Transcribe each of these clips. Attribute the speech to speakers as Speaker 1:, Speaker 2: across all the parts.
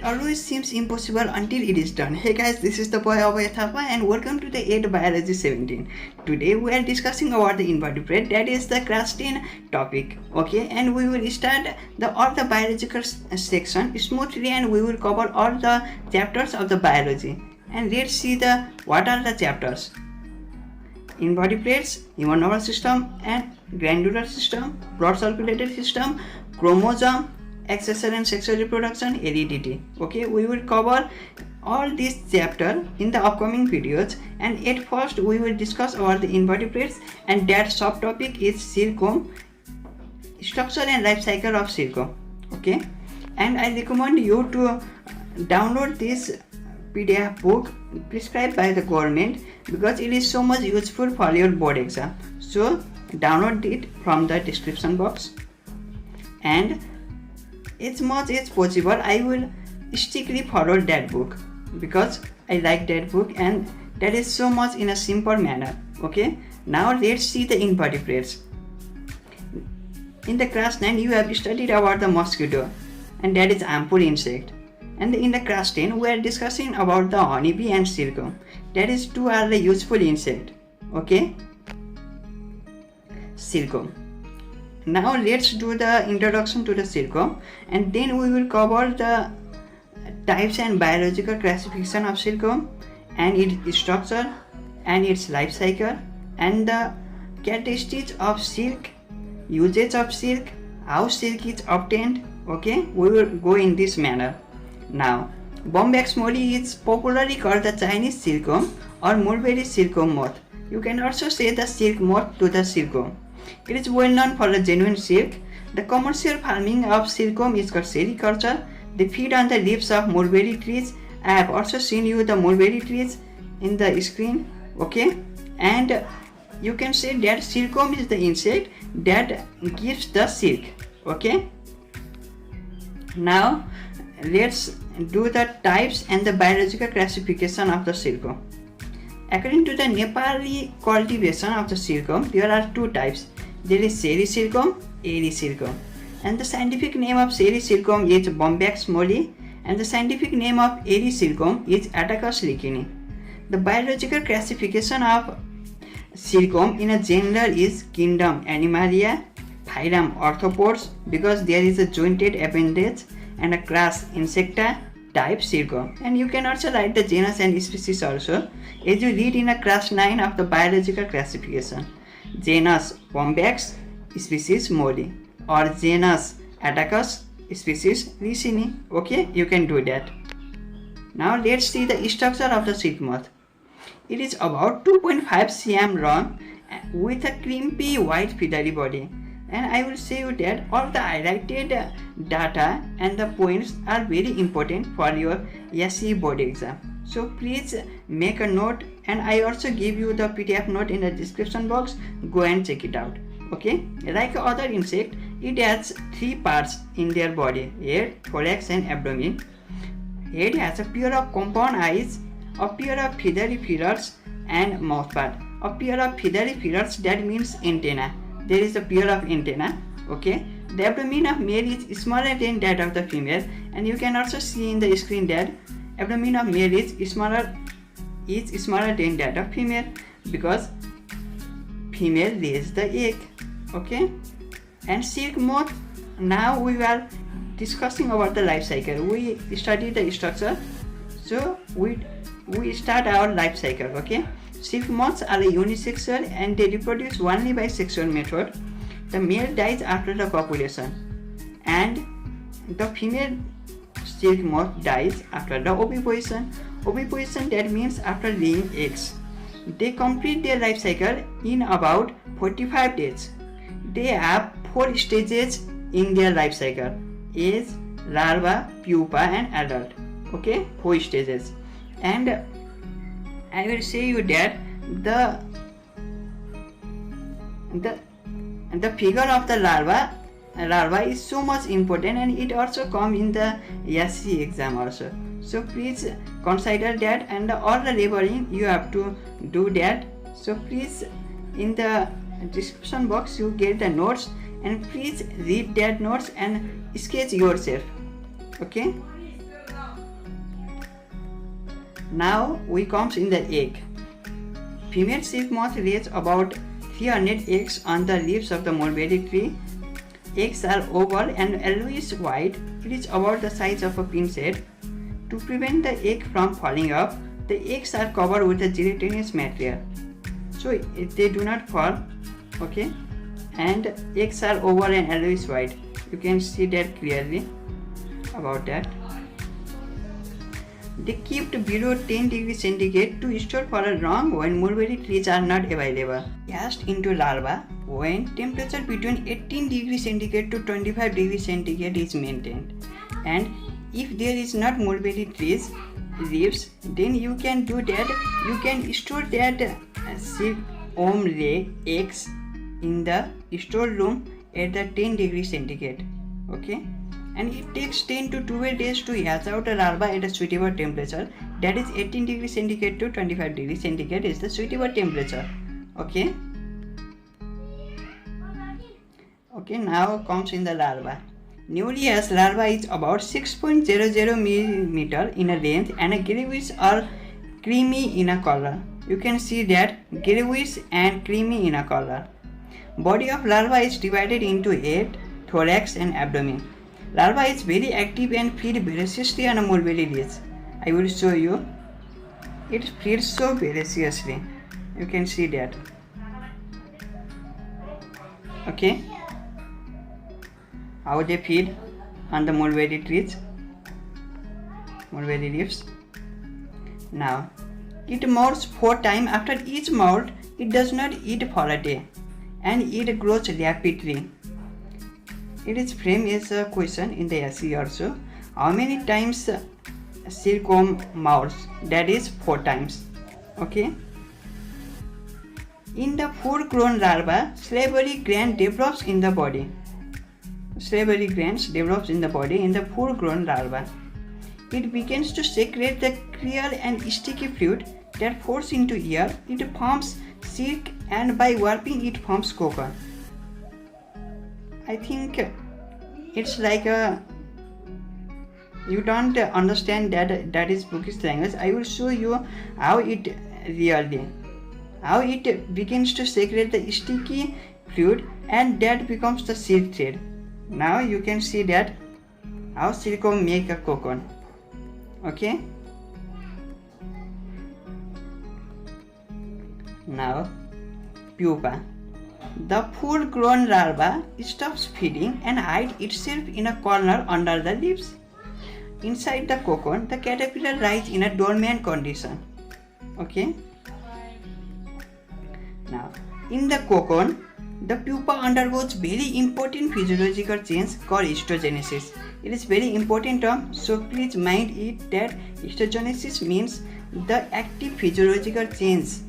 Speaker 1: always seems impossible until it is done. Hey guys, this is the boy Abhaya Thapa and welcome to the 8 Biology 17. Today we are discussing about the invertebrate, that is the class 10 topic. Okay, and we will start all the biological section smoothly and we will cover all the chapters of the biology. And let's see what are the chapters. Invertebrates, human nervous system and glandular system, blood circulatory system, chromosome, sexual and sexual reproduction, heredity. Okay, we will cover all these chapter in the upcoming videos, and at first we will discuss about the invertebrates, and that subtopic is silkworm, structure and life cycle of silkworm. Okay, and I recommend you to download this PDF book prescribed by the government because it is so much useful for your board exam. So download it from the description box, and as much as possible I will strictly follow that book because I like that book and that is so much in a simple manner. Okay, now let's see the invertebrates. In the class 9 you have studied about the mosquito, and that is ampoule insect. And in the class 10 we are discussing about the honeybee and silkworm. That is two are the useful insect. Okay, silkworm. Now let's do the introduction to the silkworm, and then we will cover the types and biological classification of silkworm and its structure and its life cycle and the characteristics of silk, usage of silk, how silk is obtained. Okay, we will go in this manner. Now, Bombyx mori is popularly called the Chinese silkworm or mulberry silkworm moth. You can also say the silk moth to the silkworm. It is well known for the genuine silk. The commercial farming of silkworm is called sericulture. They feed on the leaves of mulberry trees. I have also seen you the mulberry trees in the screen. Okay, and you can say that silkworm is the insect that gives the silk. Okay, now let's do the types and the biological classification of the silkworm. According to the Nepali cultivation of the silkworm, there are two types. There is seri silkworm, airy silkworm, and the scientific name of seri silkworm is Bombyx mori, and the scientific name of airy silkworm is Attacus licheni. The biological classification of silkworm in a general is kingdom Animalia, phylum Arthropods because there is a jointed appendage, and a class Insecta, type silkworm. And you can also write the genus and species also as you read in a class 9 of the biological classification. Genus Bombyx, species mori, or genus Attacus, species licheni. Okay, you can do that. Now let's see the structure of the silk moth. It is about 2.5 cm long with a crimpy white feathery body. And I will say you that all the highlighted data and the points are very important for your SE board exam. So please make a note, and I also give you the PDF note in the description box. Go and check it out. Okay, like other insect, it has three parts in their body: head, thorax and abdomen. Head has a pair of compound eyes, a pair of feathery feathers and mouth part. A pair of feathery feathers, that means antenna. There is a pair of antenna. Okay, the abdomen of male is smaller than that of the female, and you can also see in the screen that abdomen of male is smaller than that of female because female lays the egg. Okay, and silk moth. Now we are discussing about the life cycle. We studied the structure, so we start our life cycle. Okay, silk moths are unisexual and they reproduce only by sexual method. The male dies after the copulation, and the female silk moth dies after the oviposition. Oviposition, that means after laying eggs. They complete their life cycle in about 45 days. They have 4 stages in their life cycle: age, larva, pupa and adult. Okay, 4 stages. And I will say you that the figure of the larva is so much important, and it also come in the SC exam also. So please consider that, and all the labeling you have to do that. So please in the description box you get the notes, and please read that notes and sketch yourself. Okay, Now we comes in the egg. Female silk moth lays about 300 eggs on the leaves of the mulberry tree. Eggs are oval and yellowish white. It is about the size of a pin's head. To prevent the egg from falling off, the eggs are covered with a gelatinous material, so they do not fall. Okay, and eggs are oval and yellowish white. You can see that clearly about that. They kept below 10 degrees centigrade to store for a long when mulberry trees are not available. Cast into larva when temperature between 18 degrees centigrade to 25 degrees centigrade is maintained. And if there is not mulberry trees leaves, then you can do that. You can store that silkworm lay eggs in the storeroom at the 10 degrees centigrade. Okay, and it takes 10 to 12 days to hatch out a larva at a suitable temperature. That is 18 degrees centigrade to 25 degrees centigrade is the suitable temperature. Okay. Okay, now comes in the larva. Newly hatched larva is about 6.00 mm in a length and greyish or creamy in a color. You can see that greyish and creamy in a color. Body of larva is divided into head, thorax and abdomen. Larva is very active and feed voraciously on a mulberry leaves. I will show you. It feeds so voraciously. You can see that. Okay. How they feed on the mulberry trees, mulberry leaves. Now, it molts 4 times. After each molt, it does not eat for a day, and it grows rapidly. It is framed as a question in the essay also. How many times silkworm molts? That is 4 times. Okay. In the full-grown larva, salivary gland develops in the body. Salivary glands develops in the body in the full-grown larva. It begins to secrete the clear and sticky fluid that pours into air. It forms silk, and by warping it forms cocoon. I think it's like a you don't understand that is bookish language. I will show you how it begins to secrete the sticky fluid, and that becomes the silk thread. Now you can see that how silkworm make a cocoon. Okay. Now pupa. The full-grown larva stops feeding and hides itself in a corner under the leaves. Inside the cocoon, the caterpillar lies in a dormant condition. Okay. Now, in the cocoon, the pupa undergoes very important physiological change called histogenesis. It is very important term, so please mind it that histogenesis means the active physiological change.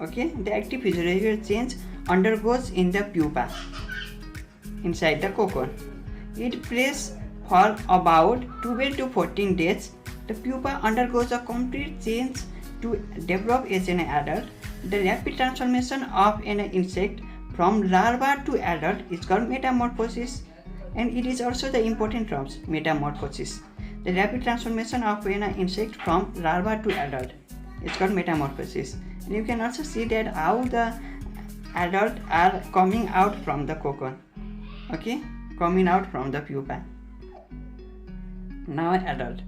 Speaker 1: Okay, the active physiological change undergoes in the pupa inside the cocoon. It plays for about 12 to 14 days. The pupa undergoes a complete change to develop as an adult. The rapid transformation of an insect from larva to adult is called metamorphosis, and it is also the important term metamorphosis. The rapid transformation of an insect from larva to adult is called metamorphosis. And you can also see that how the adult are coming out from the cocoon. Okay, coming out from the pupa. Now adult.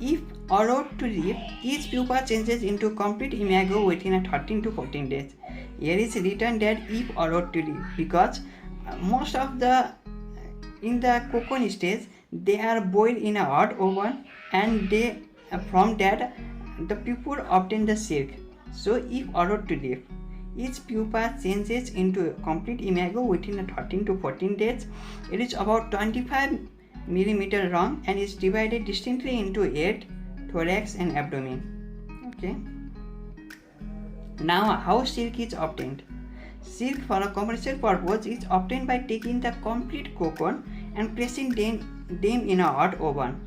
Speaker 1: If allowed to live, each pupa changes into complete imago within a 13 to 14 days. Here is written that if allowed to live, because most of the in the cocoon stage they are boiled in a hot oven, and they from that the pupa obtain the silk. So if allowed to live, each pupa changes into complete imago within a 13 to 14 days. It is about 25 mm long and is divided distinctly into head, thorax and abdomen. Okay. Now how silk is obtained? Silk for a commercial purpose is obtained by taking the complete cocoon and placing them in a hot oven,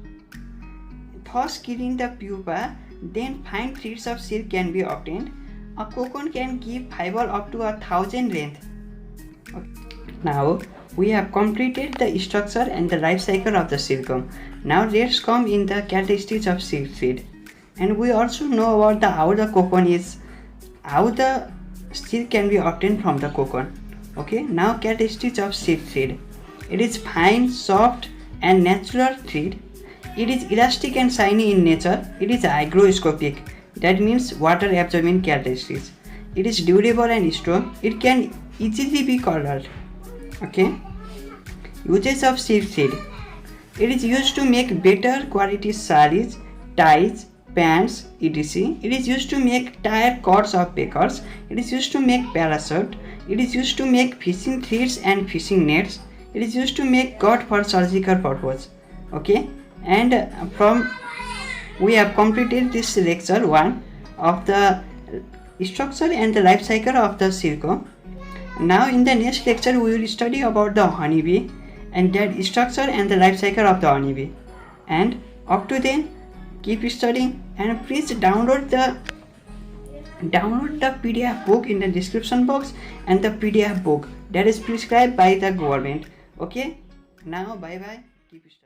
Speaker 1: thus killing the pupa. Then fine threads of silk can be obtained. A cocoon can give fiber up to 1,000 length. Now we have completed the structure and the life cycle of the silkworm. Now let's come in the characteristics of silk thread. And we also know about how the cocoon is, how the silk can be obtained from the cocoon. Okay, now characteristics of silk thread. It is fine, soft and natural thread. It is elastic and shiny in nature. It is hygroscopic, that means water absorbing characteristics. It is durable and strong. It can easily be colored. Okay, uses of silk thread. It is used to make better quality saris, ties, pants, etc. It is used to make tire cords of bakers. It is used to make parachute. It is used to make fishing threads and fishing nets. It is used to make cord for surgical purpose. Okay, and we have completed this lecture 1 of the structure and the life cycle of the silkworm. Now in the next lecture we will study about the honeybee and that structure and the life cycle of the honeybee. And up to then, keep studying and please download the PDF book in the description box and the PDF book that is prescribed by the government. Okay, now bye bye, keep studying.